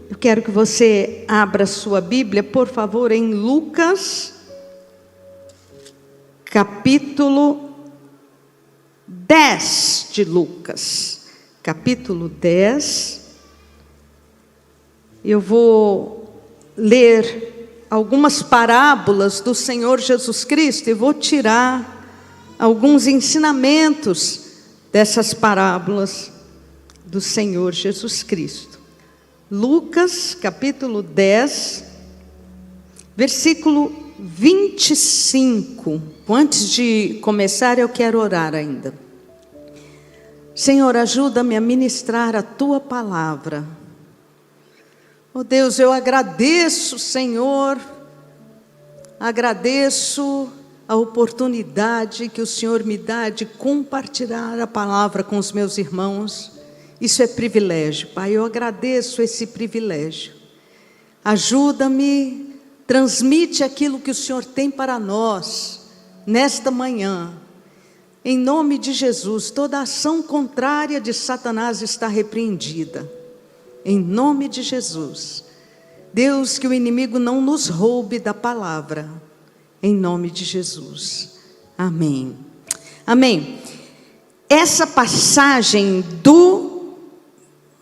Eu quero que você abra sua Bíblia, por favor, em Lucas, capítulo 10 de Lucas. Capítulo 10. Eu vou ler algumas parábolas do Senhor Jesus Cristo e vou tirar alguns ensinamentos dessas parábolas do Senhor Jesus Cristo. Lucas, capítulo 10, versículo 25. Antes de começar, eu quero orar ainda. Senhor, ajuda-me a ministrar a Tua palavra. Oh Deus, eu agradeço, Senhor, agradeço a oportunidade que o Senhor me dá de compartilhar a palavra com os meus irmãos. Isso é privilégio, Pai, eu agradeço esse privilégio. Ajuda-me, transmite aquilo que o Senhor tem para nós, nesta manhã. Em nome de Jesus, toda ação contrária de Satanás está repreendida. Em nome de Jesus. Deus, que o inimigo não nos roube da palavra. Em nome de Jesus. Amém. Amém. Essa passagem do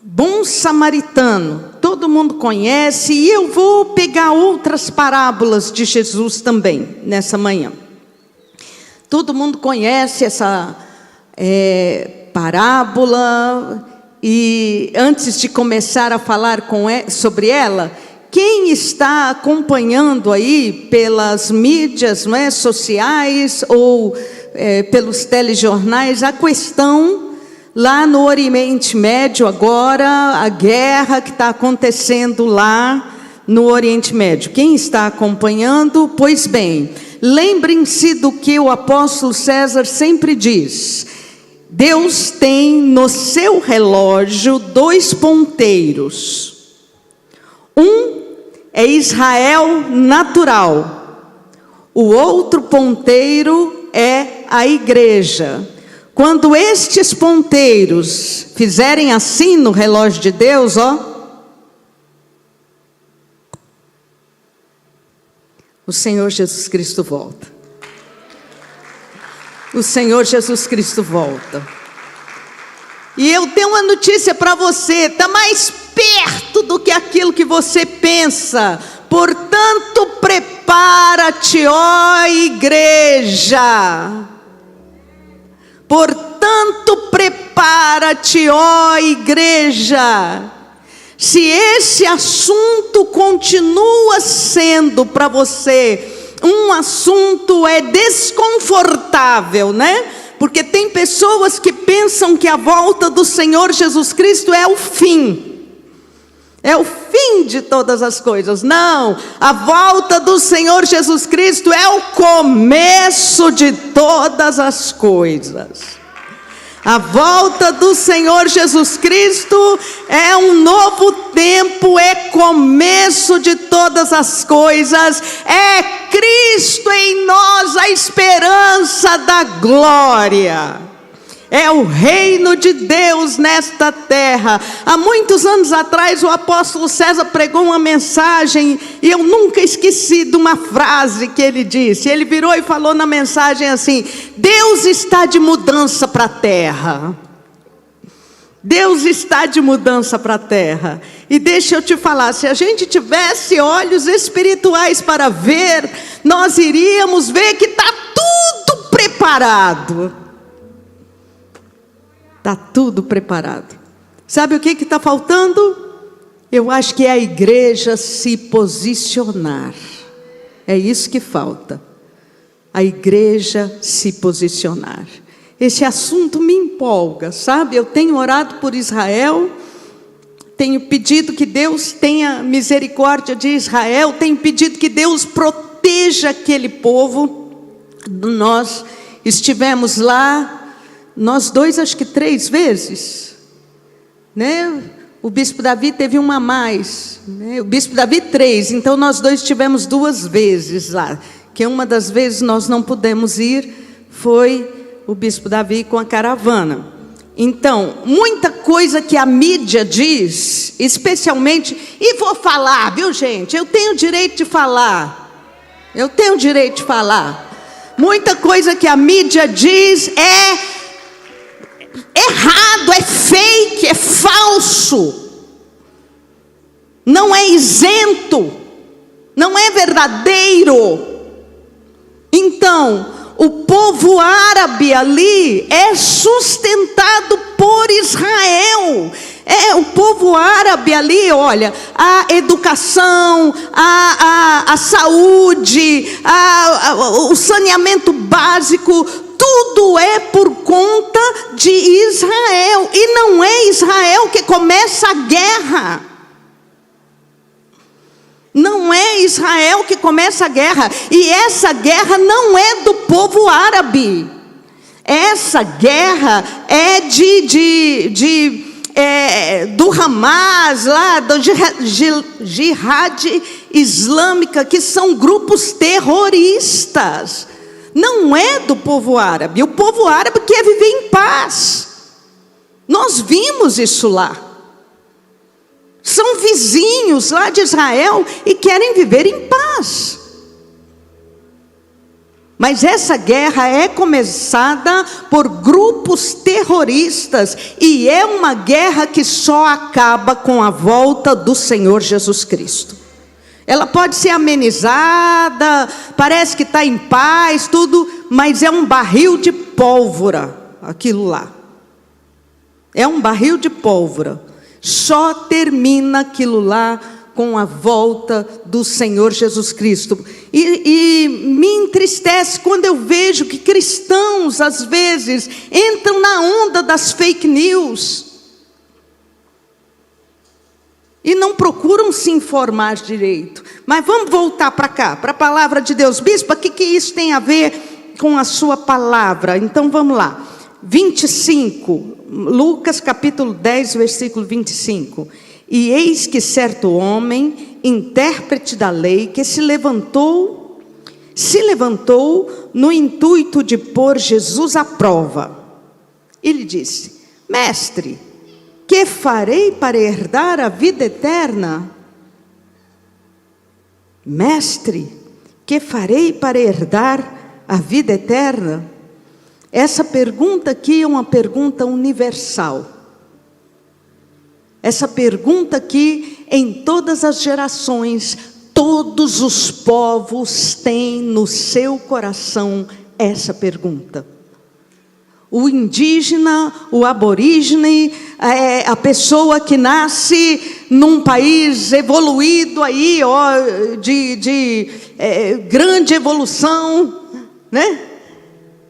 bom samaritano, todo mundo conhece, e eu vou pegar outras parábolas de Jesus também, nessa manhã. Todo mundo conhece essa parábola, e antes de começar a falar sobre ela, quem está acompanhando aí pelas mídias, não é, sociais ou pelos telejornais, a questão lá no Oriente Médio agora, a guerra que está acontecendo lá no Oriente Médio. Quem está acompanhando? Pois bem, lembrem-se do que o apóstolo César sempre diz. Deus tem no seu relógio 2 ponteiros. Um é Israel natural. O outro ponteiro é a igreja. Quando estes ponteiros fizerem assim no relógio de Deus, ó, o Senhor Jesus Cristo volta. O Senhor Jesus Cristo volta. E eu tenho uma notícia para você, está mais perto do que aquilo que você pensa. Portanto, prepara-te, ó igreja. Portanto, prepara-te, ó igreja. Se esse assunto continua sendo para você um assunto desconfortável, né? Porque tem pessoas que pensam que a volta do Senhor Jesus Cristo é o fim. É o fim de todas as coisas. Não, a volta do Senhor Jesus Cristo é o começo de todas as coisas. A volta do Senhor Jesus Cristo é um novo tempo, é começo de todas as coisas. É Cristo em nós a esperança da glória. É o reino de Deus nesta terra. Há muitos anos atrás o apóstolo César pregou uma mensagem e eu nunca esqueci de uma frase que ele disse. Ele virou e falou na mensagem assim: Deus está de mudança para a terra. Deus está de mudança para a terra. E deixa eu te falar, se a gente tivesse olhos espirituais para ver, nós iríamos ver que está tudo preparado. Está tudo preparado. Sabe o que está faltando? Eu acho que é a igreja se posicionar. É isso que falta. A igreja se posicionar. Esse assunto me empolga, sabe? Eu tenho orado por Israel, tenho pedido que Deus tenha misericórdia de Israel, tenho pedido que Deus proteja aquele povo. Nós estivemos lá, nós dois, acho que 3 vezes, né? O bispo Davi teve uma a mais, né? O bispo Davi 3, então nós dois tivemos 2 vezes lá, que uma das vezes nós não pudemos ir, foi o bispo Davi com a caravana. Então, muita coisa que a mídia diz, especialmente, e vou falar, viu gente? Eu tenho direito de falar. Eu tenho direito de falar. Muita coisa que a mídia diz é errado, é fake, é falso. Não é isento, não é verdadeiro. Então, o povo árabe ali é sustentado por Israel. O povo árabe ali, olha, a educação, a saúde, o saneamento básico, tudo é por conta de Israel. E não é Israel que começa a guerra. Não é Israel que começa a guerra. E essa guerra não é do povo árabe. Essa guerra é do Hamas, lá do Jihad Islâmica, que são grupos terroristas. Não é do povo árabe. O povo árabe quer viver em paz. Nós vimos isso lá. São vizinhos lá de Israel e querem viver em paz. Mas essa guerra é começada por grupos terroristas. E é uma guerra que só acaba com a volta do Senhor Jesus Cristo. Ela pode ser amenizada, parece que está em paz, tudo, mas é um barril de pólvora, aquilo lá. É um barril de pólvora. Só termina aquilo lá com a volta do Senhor Jesus Cristo. E me entristece quando eu vejo que cristãos, às vezes, entram na onda das fake news. E não procuram se informar direito. Mas vamos voltar para cá, para a palavra de Deus. Bispo, o que isso tem a ver com a sua palavra? Então vamos lá. 25, Lucas capítulo 10, versículo 25. E eis que certo homem, intérprete da lei, que se levantou no intuito de pôr Jesus à prova. Ele disse: Mestre, que farei para herdar a vida eterna? Mestre, que farei para herdar a vida eterna? Essa pergunta aqui é uma pergunta universal. Essa pergunta aqui, em todas as gerações, todos os povos têm no seu coração essa pergunta. O indígena, o aborígene, a pessoa que nasce num país evoluído aí, de grande evolução, né?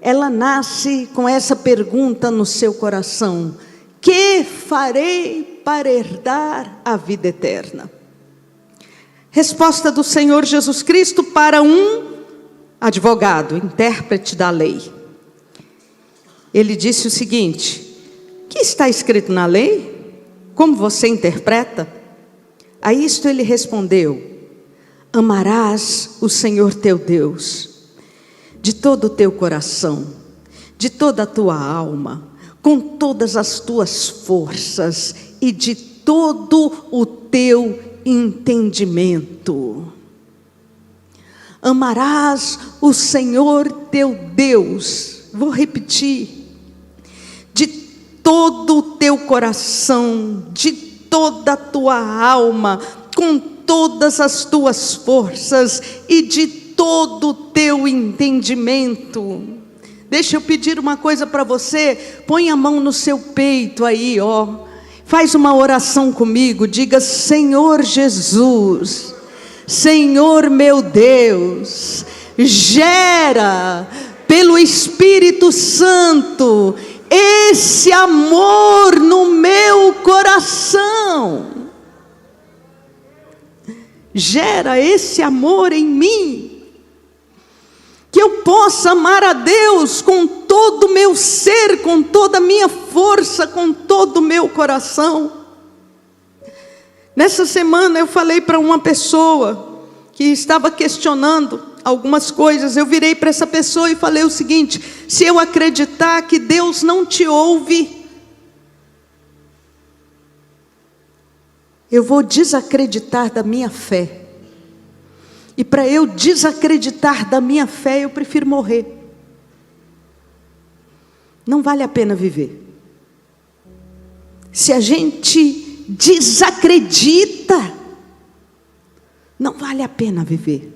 Ela nasce com essa pergunta no seu coração: que farei para herdar a vida eterna? Resposta do Senhor Jesus Cristo para um advogado, intérprete da lei. Ele disse o seguinte: que está escrito na lei? Como você interpreta? A isto ele respondeu: amarás o Senhor teu Deus de todo o teu coração, de toda a tua alma, com todas as tuas forças e de todo o teu entendimento. Amarás o Senhor teu Deus, vou repetir, de todo o teu coração, de toda a tua alma, com todas as tuas forças e de todo o teu entendimento. Deixa eu pedir uma coisa para você. Põe a mão no seu peito aí, faz uma oração comigo. Diga: Senhor Jesus, Senhor meu Deus, gera pelo Espírito Santo esse amor no meu coração. Gera esse amor em mim, que eu possa amar a Deus com todo o meu ser, com toda a minha força, com todo o meu coração. Nessa semana eu falei para uma pessoa que estava questionando algumas coisas. Eu virei para essa pessoa e falei o seguinte: se eu acreditar que Deus não te ouve, eu vou desacreditar da minha fé. E para eu desacreditar da minha fé, eu prefiro morrer. Não vale a pena viver. Se a gente desacredita, não vale a pena viver.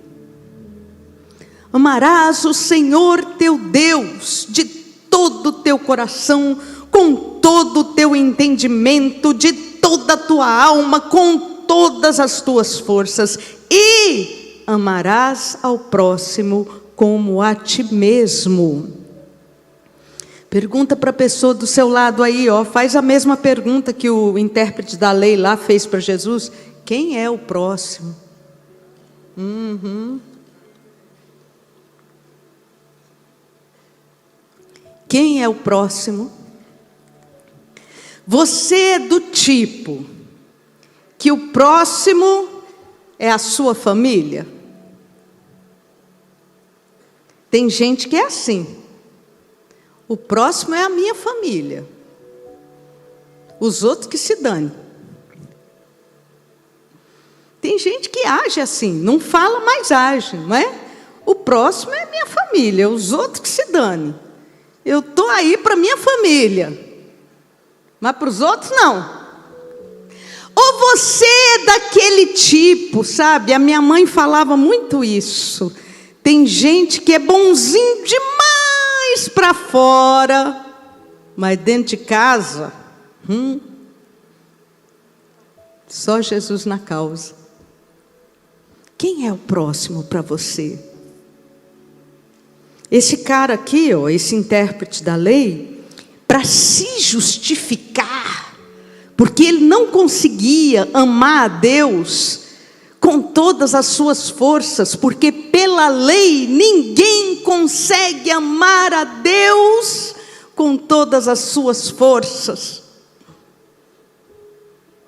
Amarás o Senhor teu Deus de todo o teu coração, com todo o teu entendimento, de toda a tua alma, com todas as tuas forças, e amarás ao próximo como a ti mesmo. Pergunta para a pessoa do seu lado aí, faz a mesma pergunta que o intérprete da lei lá fez para Jesus: quem é o próximo? Quem é o próximo? Você é do tipo que o próximo é a sua família? Tem gente que é assim. O próximo é a minha família. Os outros que se dane. Tem gente que age assim, não fala, mas age, não é? O próximo é a minha família, os outros que se dane. Eu estou aí para a minha família, mas para os outros não. Ou você é daquele tipo, sabe? A minha mãe falava muito isso. Tem gente que é bonzinho demais para fora, mas dentro de casa, só Jesus na causa. Quem é o próximo para você? Esse cara aqui, esse intérprete da lei, para se justificar, porque ele não conseguia amar a Deus com todas as suas forças, porque pela lei ninguém consegue amar a Deus com todas as suas forças.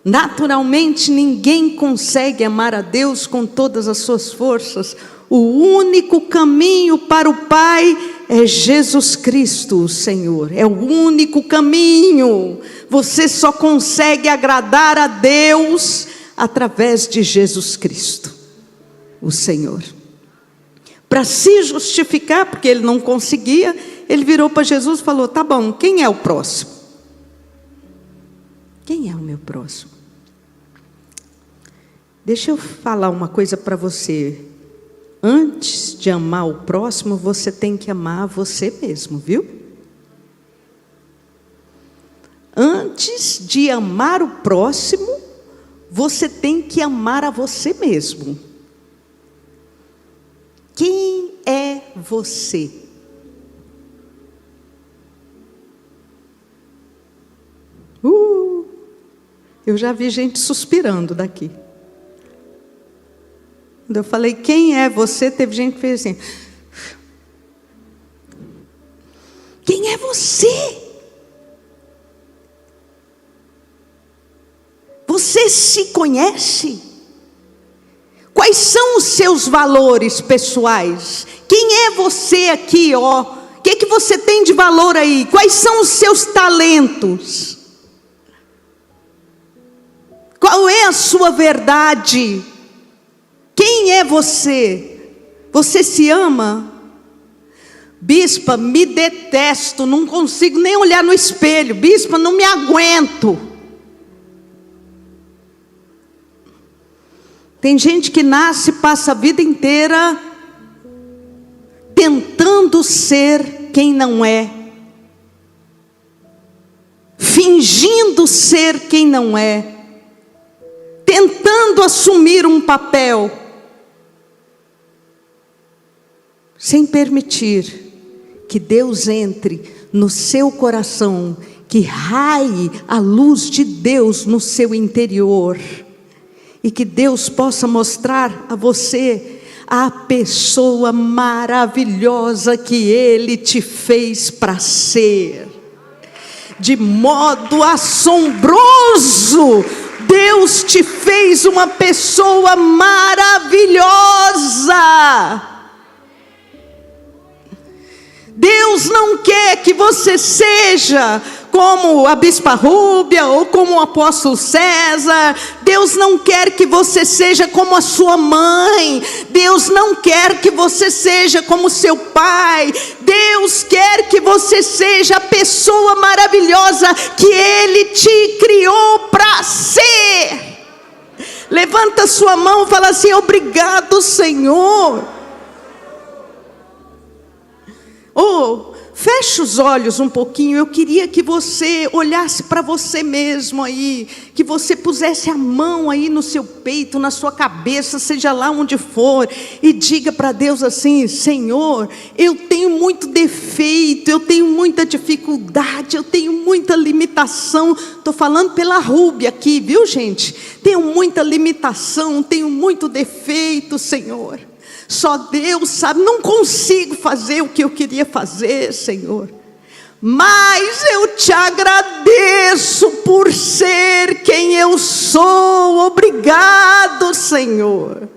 Naturalmente ninguém consegue amar a Deus com todas as suas forças. O único caminho para o Pai é Jesus Cristo, o Senhor. É o único caminho. Você só consegue agradar a Deus através de Jesus Cristo, o Senhor. Para se justificar, porque ele não conseguia, ele virou para Jesus e falou: tá bom, quem é o próximo? Quem é o meu próximo? Deixa eu falar uma coisa para você. Antes de amar o próximo, você tem que amar você mesmo, viu? Antes de amar o próximo, você tem que amar a você mesmo. Quem é você? Eu já vi gente suspirando daqui. Quando eu falei, quem é você? Teve gente que fez assim. Quem é você? Você se conhece? Quais são os seus valores pessoais? Quem é você aqui, O que você tem de valor aí? Quais são os seus talentos? Qual é a sua verdade? Quem é você? Você se ama? Bispa, me detesto, não consigo nem olhar no espelho. Bispa, não me aguento. Tem gente que nasce e passa a vida inteira tentando ser quem não é, fingindo ser quem não é, tentando assumir um papel, sem permitir que Deus entre no seu coração, que raie a luz de Deus no seu interior, e que Deus possa mostrar a você a pessoa maravilhosa que Ele te fez para ser. De modo assombroso, Deus te fez uma pessoa maravilhosa. Deus não quer que você seja como a bispa Rúbia ou como o apóstolo César. Deus não quer que você seja como a sua mãe. Deus não quer que você seja como seu pai. Deus quer que você seja a pessoa maravilhosa que Ele te criou para ser. Levanta sua mão e fala assim: obrigado, Senhor. Feche os olhos um pouquinho. Eu queria que você olhasse para você mesmo aí, que você pusesse a mão aí no seu peito, na sua cabeça, seja lá onde for, e diga para Deus assim: Senhor, eu tenho muito defeito, eu tenho muita dificuldade, eu tenho muita limitação. Estou falando pela Rúbia aqui, viu, gente? Tenho muita limitação, tenho muito defeito, Senhor. Só Deus sabe, não consigo fazer o que eu queria fazer, Senhor. Mas eu te agradeço por ser quem eu sou. Obrigado, Senhor.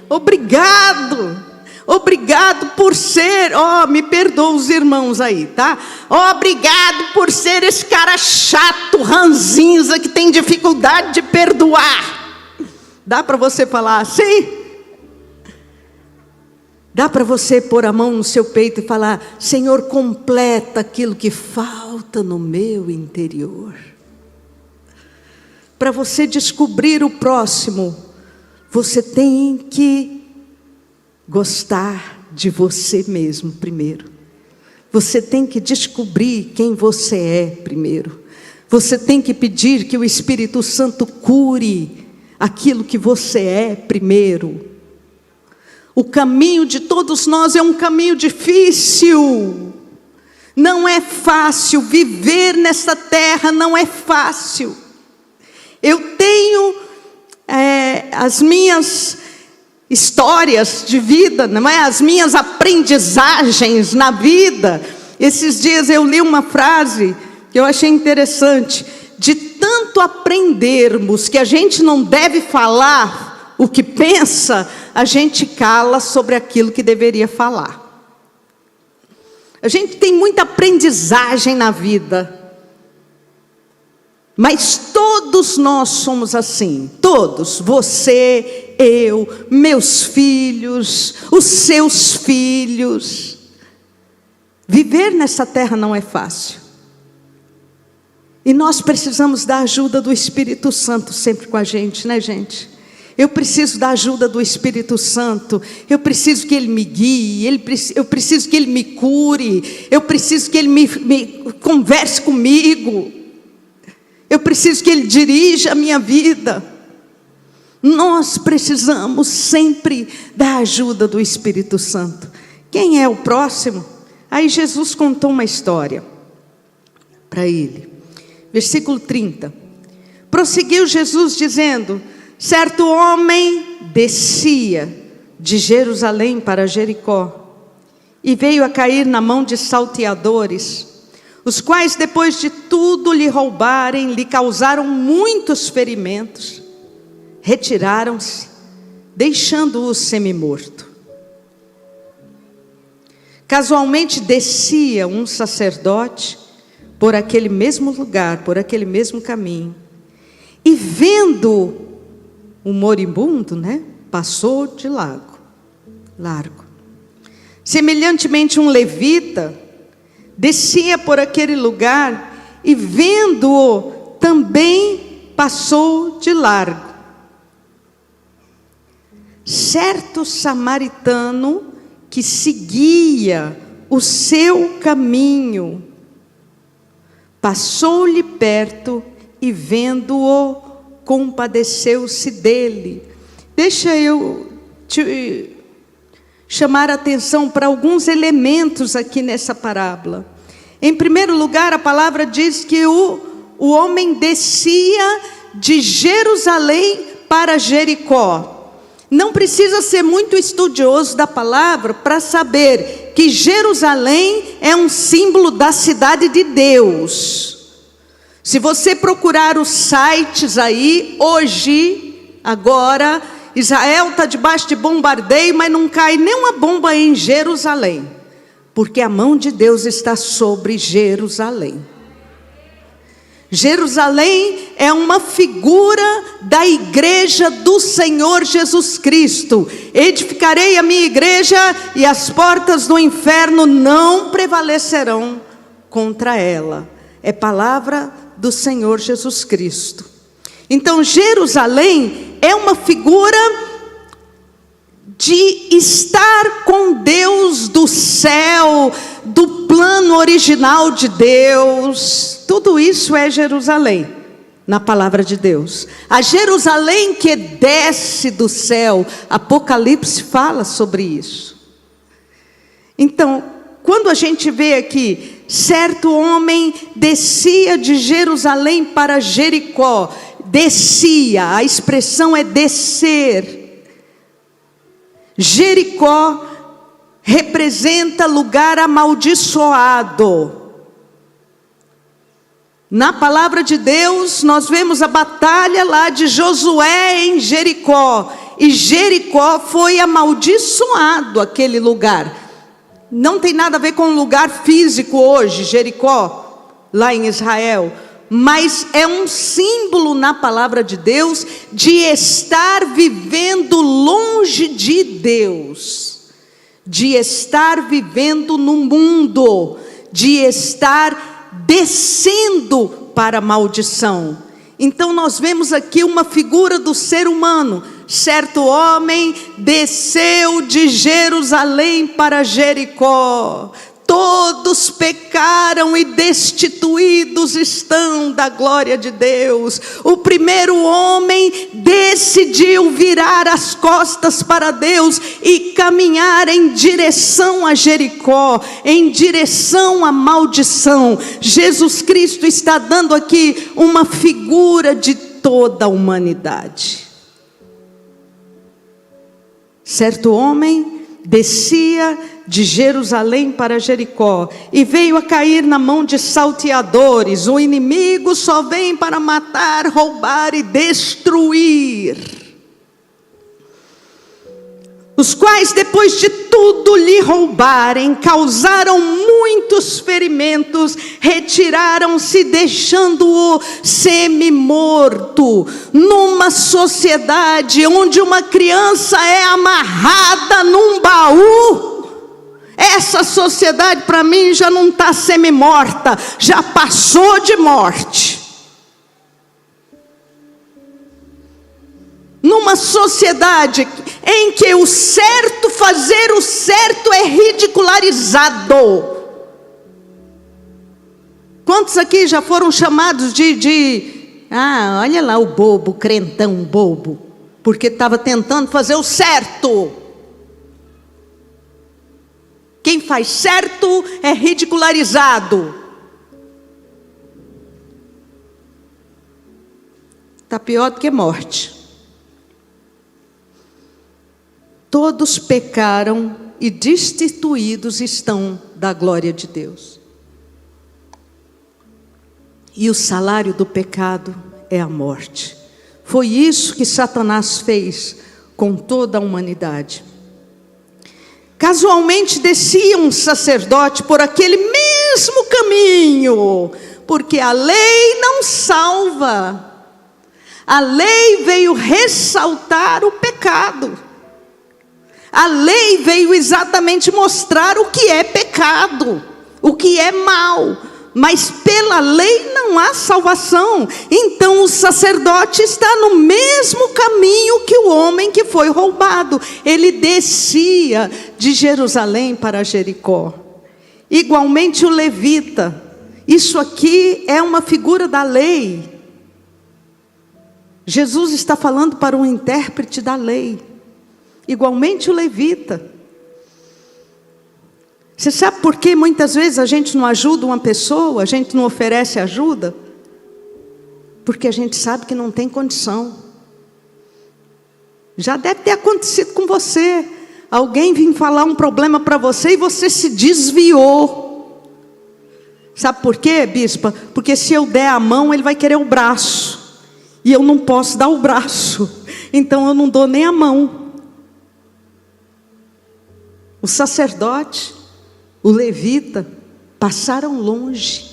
Obrigado. Obrigado por ser, me perdoa os irmãos aí, tá? Obrigado por ser esse cara chato, ranzinza, que tem dificuldade de perdoar. Dá para você falar assim? Dá para você pôr a mão no seu peito e falar: Senhor, completa aquilo que falta no meu interior. Para você descobrir o próximo, você tem que gostar de você mesmo primeiro. Você tem que descobrir quem você é primeiro. Você tem que pedir que o Espírito Santo cure aquilo que você é primeiro. O caminho de todos nós é um caminho difícil. Não é fácil viver nessa terra, não é fácil. Eu tenho as minhas histórias de vida, não é? As minhas aprendizagens na vida. Esses dias eu li uma frase que eu achei interessante: de tanto aprendermos que a gente não deve falar o que pensa, a gente cala sobre aquilo que deveria falar. A gente tem muita aprendizagem na vida, mas todos nós somos assim, todos, você, eu, meus filhos, os seus filhos. Viver nessa terra não é fácil, e nós precisamos da ajuda do Espírito Santo sempre com a gente, né, gente? Eu preciso da ajuda do Espírito Santo. Eu preciso que Ele me guie. Eu preciso que Ele me cure. Eu preciso que Ele me converse comigo. Eu preciso que Ele dirija a minha vida. Nós precisamos sempre da ajuda do Espírito Santo. Quem é o próximo? Aí Jesus contou uma história para ele. Versículo 30. Prosseguiu Jesus dizendo: certo homem descia de Jerusalém para Jericó e veio a cair na mão de salteadores, os quais, depois de tudo lhe roubarem, lhe causaram muitos ferimentos, retiraram-se, deixando-o semi-morto. Casualmente descia um sacerdote por aquele mesmo lugar, por aquele mesmo caminho, e vendo o moribundo, passou de largo. Semelhantemente, um levita descia por aquele lugar e, vendo-o, também passou de largo. Certo samaritano que seguia o seu caminho passou-lhe perto e, vendo-o, compadeceu-se dele. Deixa eu te chamar a atenção para alguns elementos aqui nessa parábola. Em primeiro lugar, a palavra diz que o homem descia de Jerusalém para Jericó. Não precisa ser muito estudioso da palavra para saber que Jerusalém é um símbolo da cidade de Deus. Se você procurar os sites aí, hoje, agora, Israel está debaixo de bombardeio, mas não cai nenhuma bomba em Jerusalém. porque a mão de Deus está sobre Jerusalém. Jerusalém é uma figura da igreja do Senhor Jesus Cristo. Edificarei a minha igreja e as portas do inferno não prevalecerão contra ela. É palavra do Senhor Jesus Cristo. Então Jerusalém é uma figura de estar com Deus do céu, do plano original de Deus. Tudo isso é Jerusalém, na palavra de Deus. A Jerusalém que desce do céu, Apocalipse fala sobre isso. Então, quando a gente vê aqui, certo homem descia de Jerusalém para Jericó, descia, a expressão é descer. Jericó representa lugar amaldiçoado. Na palavra de Deus, nós vemos a batalha lá de Josué em Jericó. E Jericó foi amaldiçoado, aquele lugar. Não tem nada a ver com um lugar físico hoje, Jericó, lá em Israel. Mas é um símbolo na palavra de Deus de estar vivendo longe de Deus. De estar vivendo no mundo. De estar descendo para a maldição. Então nós vemos aqui uma figura do ser humano. Certo homem desceu de Jerusalém para Jericó. Todos pecaram e destituídos estão da glória de Deus. O primeiro homem decidiu virar as costas para Deus e caminhar em direção a Jericó, em direção à maldição. Jesus Cristo está dando aqui uma figura de toda a humanidade. Certo homem descia de Jerusalém para Jericó e veio a cair na mão de salteadores. O inimigo só vem para matar, roubar e destruir. Os quais, depois de tudo lhe roubarem, causaram muitos ferimentos, retiraram-se, deixando-o semi-morto. Numa sociedade onde uma criança é amarrada num baú, essa sociedade para mim já não está semi-morta, já passou de morte. Numa sociedade em que o certo, fazer o certo é ridicularizado. Quantos aqui já foram chamados olha lá o bobo, crentão bobo, porque estava tentando fazer o certo. Quem faz certo é ridicularizado. Está pior do que morte. Todos pecaram e destituídos estão da glória de Deus. E o salário do pecado é a morte. Foi isso que Satanás fez com toda a humanidade. Casualmente descia um sacerdote por aquele mesmo caminho, porque a lei não salva. A lei veio ressaltar o pecado. A lei veio exatamente mostrar o que é pecado, o que é mal. Mas pela lei não há salvação. Então o sacerdote está no mesmo caminho que o homem que foi roubado. Ele descia de Jerusalém para Jericó. Igualmente o levita. Isso aqui é uma figura da lei. Jesus está falando para um intérprete da lei. Igualmente o levita. Você sabe por que muitas vezes a gente não ajuda uma pessoa, a gente não oferece ajuda? Porque a gente sabe que não tem condição. Já deve ter acontecido com você. Alguém vem falar um problema para você e você se desviou. Sabe por quê, bispa? Porque se eu der a mão, ele vai querer o braço. E eu não posso dar o braço. Então eu não dou nem a mão. O sacerdote o levita, passaram longe.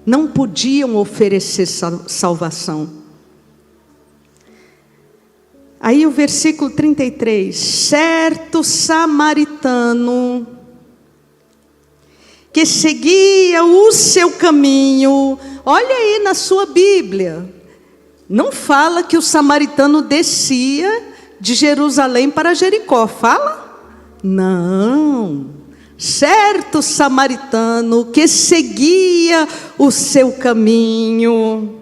Não podiam oferecer salvação. Aí o versículo 33, certo samaritano, que seguia o seu caminho, olha aí na sua Bíblia, não fala que o samaritano descia de Jerusalém para Jericó, fala? Não. Certo samaritano que seguia o seu caminho,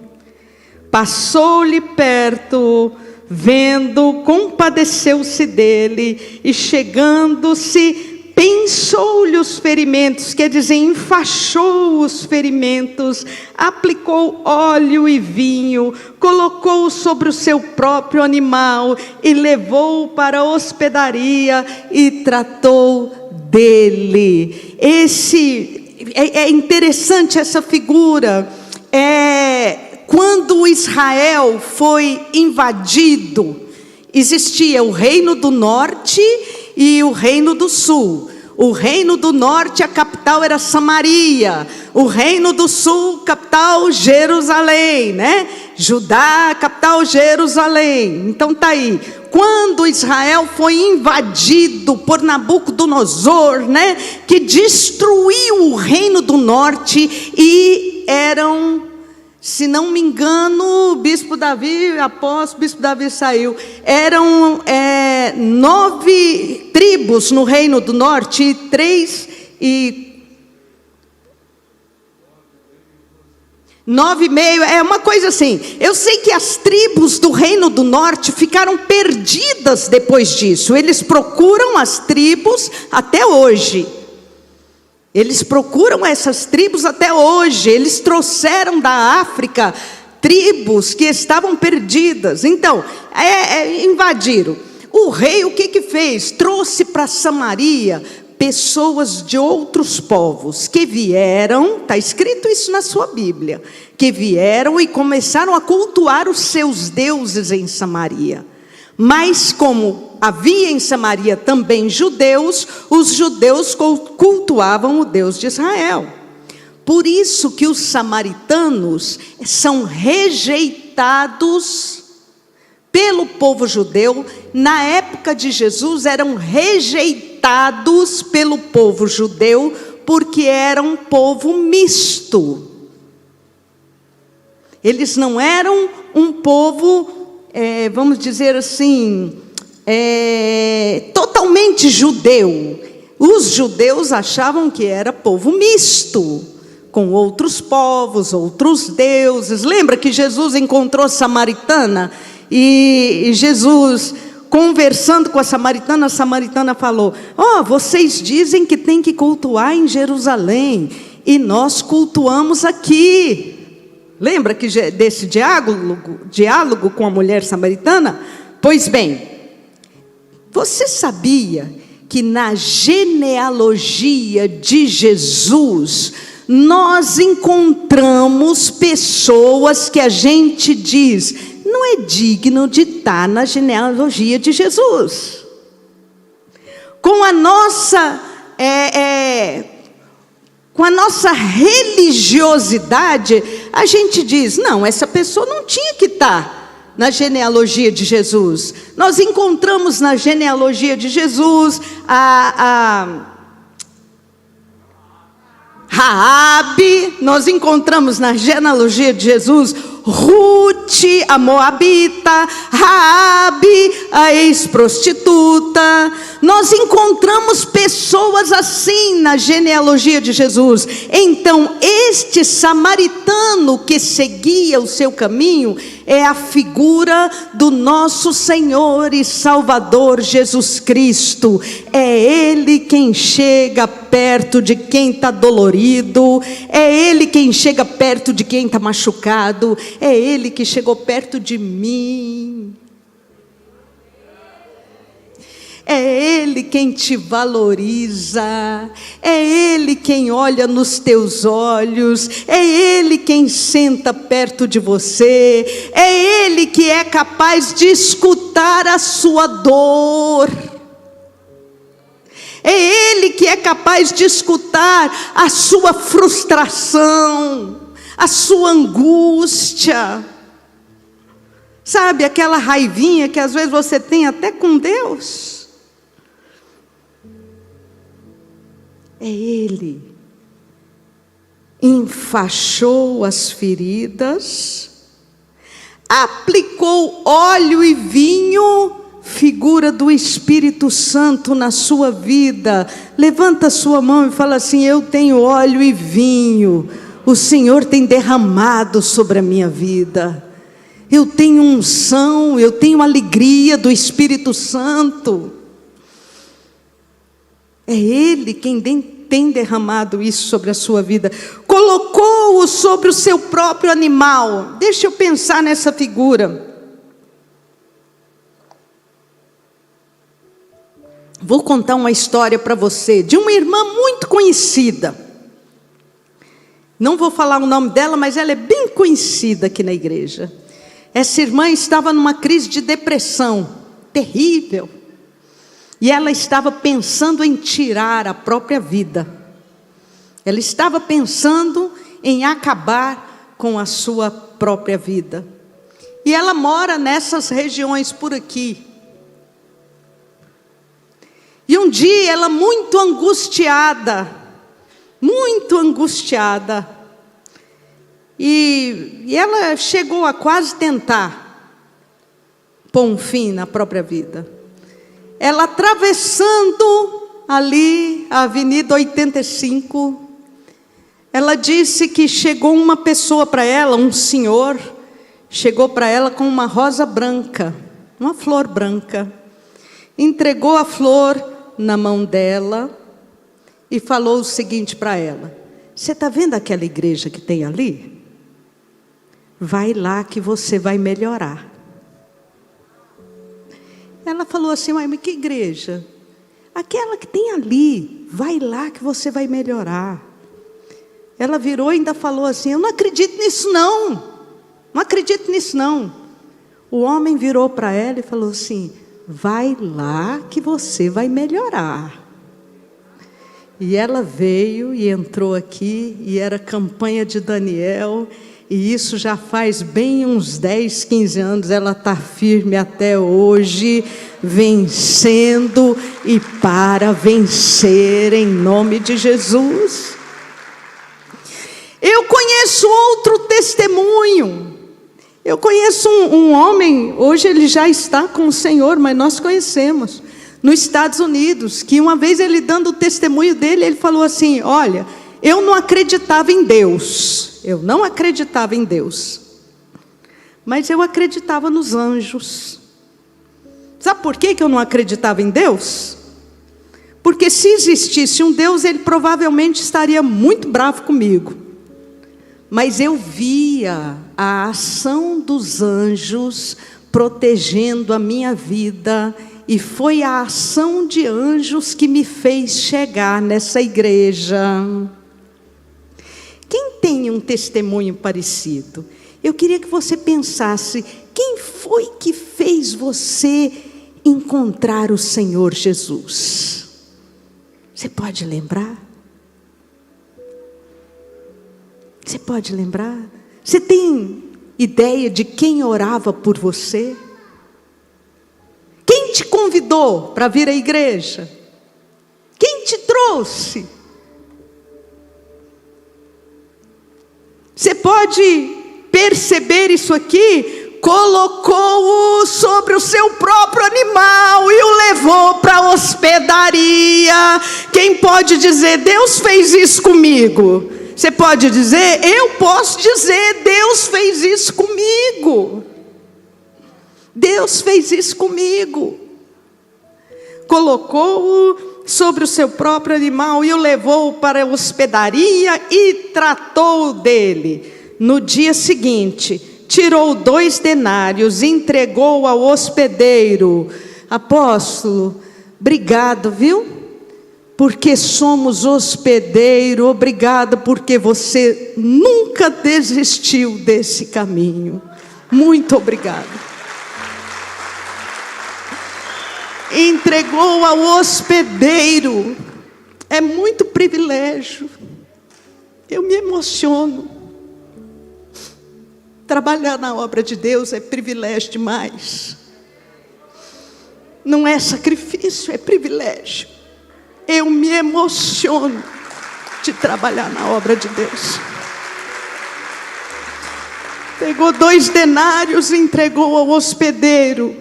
passou-lhe perto, vendo, compadeceu-se dele, e chegando-se, pensou-lhe os ferimentos, quer dizer, enfaixou os ferimentos, aplicou óleo e vinho, colocou sobre o seu próprio animal, e levou para a hospedaria, e tratou dele. É interessante essa figura. Quando Israel foi invadido, existia o reino do norte e o reino do sul. O reino do norte, a capital era Samaria. O reino do sul, capital Jerusalém, né? Judá, capital Jerusalém. Então tá aí. Quando Israel foi invadido por Nabucodonosor, né? Que destruiu o reino do norte, e eram, se não me engano, o bispo Davi, após o bispo Davi saiu, eram 9 tribos no reino do norte, e 9,5, uma coisa assim. Eu sei que as tribos do reino do norte ficaram perdidas depois disso. Eles procuram as tribos até hoje. Eles procuram essas tribos até hoje. Eles trouxeram da África tribos que estavam perdidas. Então, invadiram. O rei, o que fez? Trouxe para Samaria pessoas de outros povos que vieram, está escrito isso na sua Bíblia, que vieram e começaram a cultuar os seus deuses em Samaria. Mas como havia em Samaria também judeus, os judeus cultuavam o Deus de Israel. Por isso que os samaritanos são rejeitados pelo povo judeu. Na época de Jesus eram rejeitados pelo povo judeu, porque eram um povo misto. Eles não eram um povo, vamos dizer assim, totalmente judeu. Os judeus achavam que era povo misto, com outros povos, outros deuses. Lembra que Jesus encontrou samaritana? E Jesus, conversando com a samaritana falou: vocês dizem que tem que cultuar em Jerusalém, e nós cultuamos aqui. Lembra desse diálogo com a mulher samaritana? Pois bem, você sabia que na genealogia de Jesus nós encontramos pessoas que a gente diz: não é digno de estar na genealogia de Jesus. Com a nossa religiosidade, a gente diz: não, essa pessoa não tinha que estar na genealogia de Jesus. Nós encontramos na genealogia de Jesus Raabe, nós encontramos na genealogia de Jesus Ruth, a moabita, Raabe, a ex-prostituta. Nós encontramos pessoas assim na genealogia de Jesus. Então, este samaritano que seguia o seu caminho é a figura do nosso Senhor e Salvador Jesus Cristo. É Ele quem chega perto de quem está dolorido, é Ele quem chega perto de quem está machucado, é Ele que chegou perto de mim. É Ele quem te valoriza, é Ele quem olha nos teus olhos, é Ele quem senta perto de você, é Ele que é capaz de escutar a sua dor. É Ele que é capaz de escutar a sua frustração, a sua angústia. Sabe, aquela raivinha que às vezes você tem até com Deus. É Ele. Enfaixou as feridas, aplicou óleo e vinho, figura do Espírito Santo na sua vida. Levanta a sua mão e fala assim: eu tenho óleo e vinho, o Senhor tem derramado sobre a minha vida. Eu tenho unção, eu tenho alegria do Espírito Santo. É Ele quem tem derramado isso sobre a sua vida. Colocou-o sobre o seu próprio animal. Deixa eu pensar nessa figura. Vou contar uma história para você, de uma irmã muito conhecida. Não vou falar o nome dela, mas ela é bem conhecida aqui na igreja. Essa irmã estava numa crise de depressão terrível. E ela estava pensando em tirar a própria vida. Ela estava pensando em acabar com a sua própria vida. E ela mora nessas regiões por aqui. E um dia ela muito angustiada, e ela chegou a quase tentar pôr um fim na própria vida. Ela atravessando ali a Avenida 85, ela disse que chegou uma pessoa para ela, um senhor, chegou para ela com uma rosa branca, uma flor branca, entregou a flor na mão dela e falou o seguinte para ela: você está vendo aquela igreja que tem ali? Vai lá que você vai melhorar. Ela falou assim: mas que igreja? Aquela que tem ali, vai lá que você vai melhorar. Ela virou e ainda falou assim: eu não acredito nisso não, não acredito nisso não. O homem virou para ela e falou assim: vai lá que você vai melhorar. E ela veio e entrou aqui, e era campanha de Daniel, e isso já faz bem uns 10, 15 anos, ela está firme até hoje, vencendo e para vencer em nome de Jesus. Eu conheço outro testemunho. Eu conheço um homem, hoje ele já está com o Senhor, mas nós conhecemos, nos Estados Unidos, que uma vez ele dando o testemunho dele, ele falou assim: olha, eu não acreditava em Deus, mas eu acreditava nos anjos. Sabe por que eu não acreditava em Deus? Porque se existisse um Deus, ele provavelmente estaria muito bravo comigo. Mas eu via a ação dos anjos protegendo a minha vida, e foi a ação de anjos que me fez chegar nessa igreja. Quem tem um testemunho parecido? Eu queria que você pensasse: quem foi que fez você encontrar o Senhor Jesus? Você pode lembrar? Você pode lembrar? Você tem ideia de quem orava por você? Quem te convidou para vir à igreja? Quem te trouxe? Você pode perceber isso aqui? Colocou-o sobre o seu próprio animal e o levou para a hospedaria. Quem pode dizer: Deus fez isso comigo? Você pode dizer: eu posso dizer, Deus fez isso comigo. Deus fez isso comigo. Colocou-o sobre o seu próprio animal e o levou para a hospedaria e tratou dele. No dia seguinte, tirou 2 denários, entregou ao hospedeiro. Apóstolo, obrigado, viu? Porque somos hospedeiro, obrigado porque você nunca desistiu desse caminho. Muito obrigado. Entregou ao hospedeiro. É muito privilégio. Eu me emociono. Trabalhar na obra de Deus é privilégio demais. Não é sacrifício, é privilégio. Eu me emociono de trabalhar na obra de Deus. Pegou 2 denários e entregou ao hospedeiro.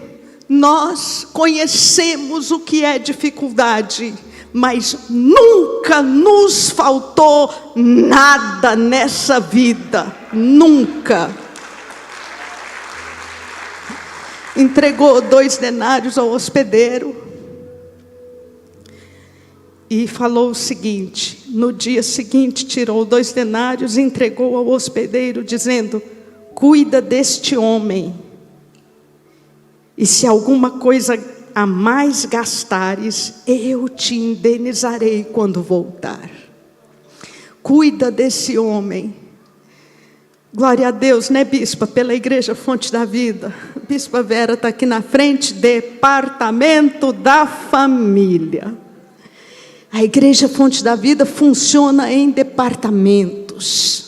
Nós conhecemos o que é dificuldade, mas nunca nos faltou nada nessa vida. Nunca. Entregou 2 denários ao hospedeiro e falou o seguinte: no dia seguinte tirou 2 denários e entregou ao hospedeiro, dizendo: cuida deste homem, e se alguma coisa a mais gastares, eu te indenizarei quando voltar. Cuida desse homem. Glória a Deus, né, bispa? Pela Igreja Fonte da Vida. Bispa Vera está aqui na frente, Departamento da Família. A Igreja Fonte da Vida funciona em departamentos.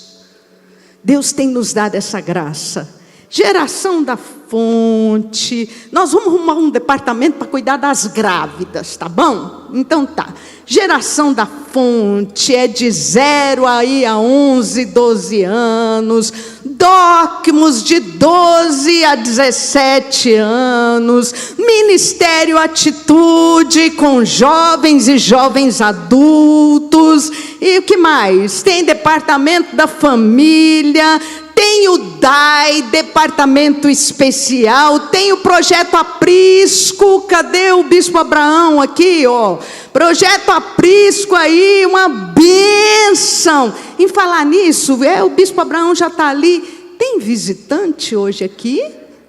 Deus tem nos dado essa graça. Geração da Fonte. Nós vamos arrumar um departamento para cuidar das grávidas, tá bom? Então tá. Geração da Fonte é de 0 aí a 11, 12 anos. Docmos de 12 a 17 anos. Ministério Atitude com jovens e jovens adultos. E o que mais? Tem departamento da família. Tem o DAI, Departamento Especial, tem o Projeto Aprisco. Cadê o Bispo Abraão aqui, ó? Projeto Aprisco aí, uma bênção. Em falar nisso, o Bispo Abraão já está ali. Tem visitante hoje aqui?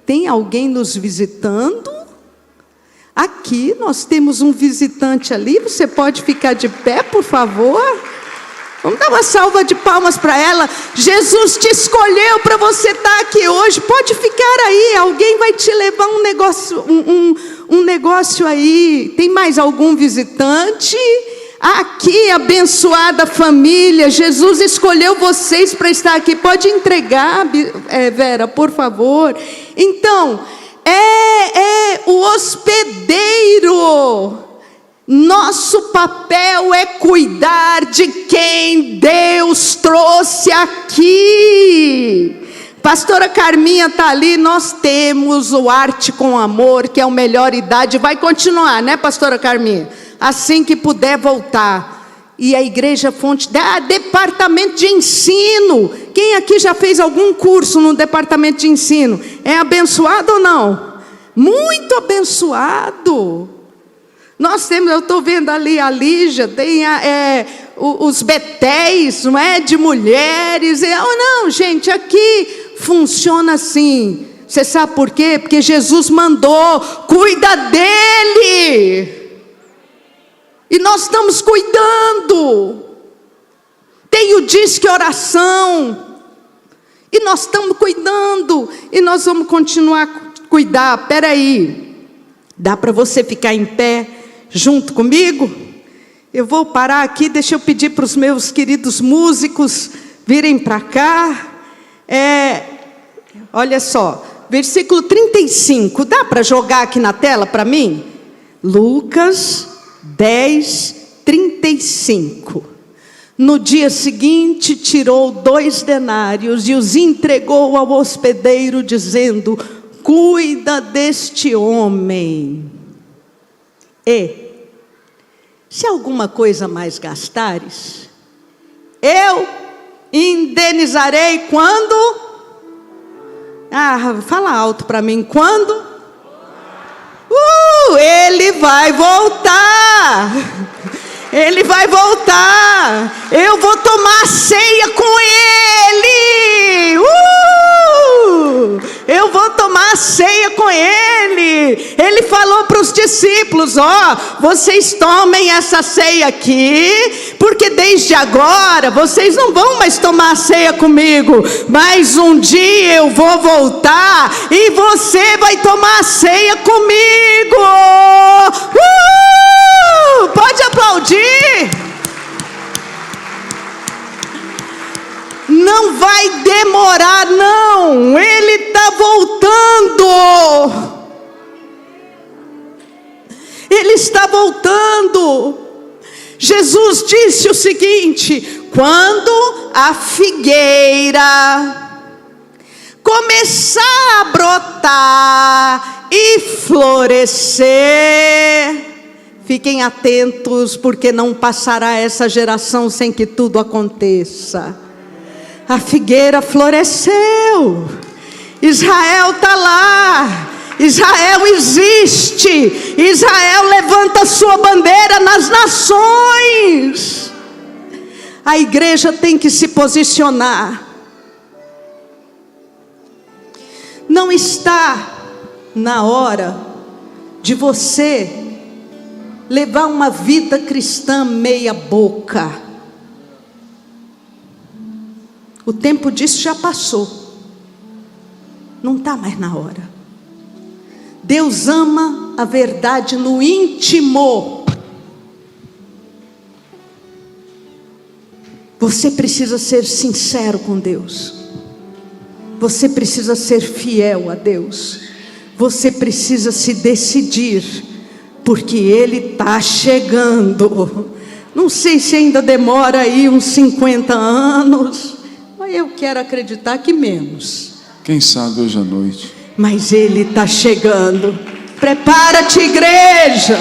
Tem alguém nos visitando? Aqui nós temos um visitante ali. Você pode ficar de pé, por favor? Vamos dar uma salva de palmas para ela. Jesus te escolheu para você estar aqui hoje. Pode ficar aí. Alguém vai te levar um negócio aí. Tem mais algum visitante? Aqui, abençoada família. Jesus escolheu vocês para estar aqui. Pode entregar, Vera, por favor. Então, o hospedeiro. Nosso papel é cuidar de quem Deus trouxe aqui. Pastora Carminha está ali. Nós temos o Arte com Amor, que é a melhor idade. Vai continuar, né, Pastora Carminha? Assim que puder voltar. E a Igreja Fonte, departamento de ensino. Quem aqui já fez algum curso no departamento de ensino? É abençoado ou não? Muito abençoado. Nós temos, eu estou vendo ali a Lígia, tem os betéis, não é? De mulheres. Não, gente, aqui funciona assim. Você sabe por quê? Porque Jesus mandou, cuida dele. E nós estamos cuidando. Tem o Disque Oração. E nós estamos cuidando. E nós vamos continuar a cuidar. Espera aí. Dá para você ficar em pé junto comigo? Eu vou parar aqui, deixa eu pedir para os meus queridos músicos virem para cá. Olha só, versículo 35, dá para jogar aqui na tela para mim? Lucas 10, 35. No dia seguinte, tirou 2 denários e os entregou ao hospedeiro, dizendo: cuida deste homem. Se alguma coisa mais gastares, eu indenizarei quando? Fala alto para mim. Quando? Ele vai voltar. Ele vai voltar. Eu vou tomar ceia com ele. Eu vou tomar ceia com ele. Ele falou para os discípulos: vocês tomem essa ceia aqui, porque desde agora vocês não vão mais tomar ceia comigo, mas um dia eu vou voltar e você vai tomar ceia comigo. Pode aplaudir. demorar, não, Ele está voltando. Ele está voltando. Jesus disse o seguinte: quando a figueira começar a brotar e florescer, fiquem atentos, porque não passará essa geração sem que tudo aconteça. A figueira floresceu, Israel está lá, Israel existe, Israel levanta sua bandeira nas nações. A igreja tem que se posicionar. Não está na hora de você levar uma vida cristã meia boca. O tempo disso já passou. Não está mais na hora. Deus ama a verdade no íntimo. Você precisa ser sincero com Deus. Você precisa ser fiel a Deus. Você precisa se decidir, porque Ele está chegando. Não sei se ainda demora aí uns 50 anos, mas eu quero acreditar que menos. Quem sabe hoje à noite. Mas Ele está chegando. Prepara-te, igreja.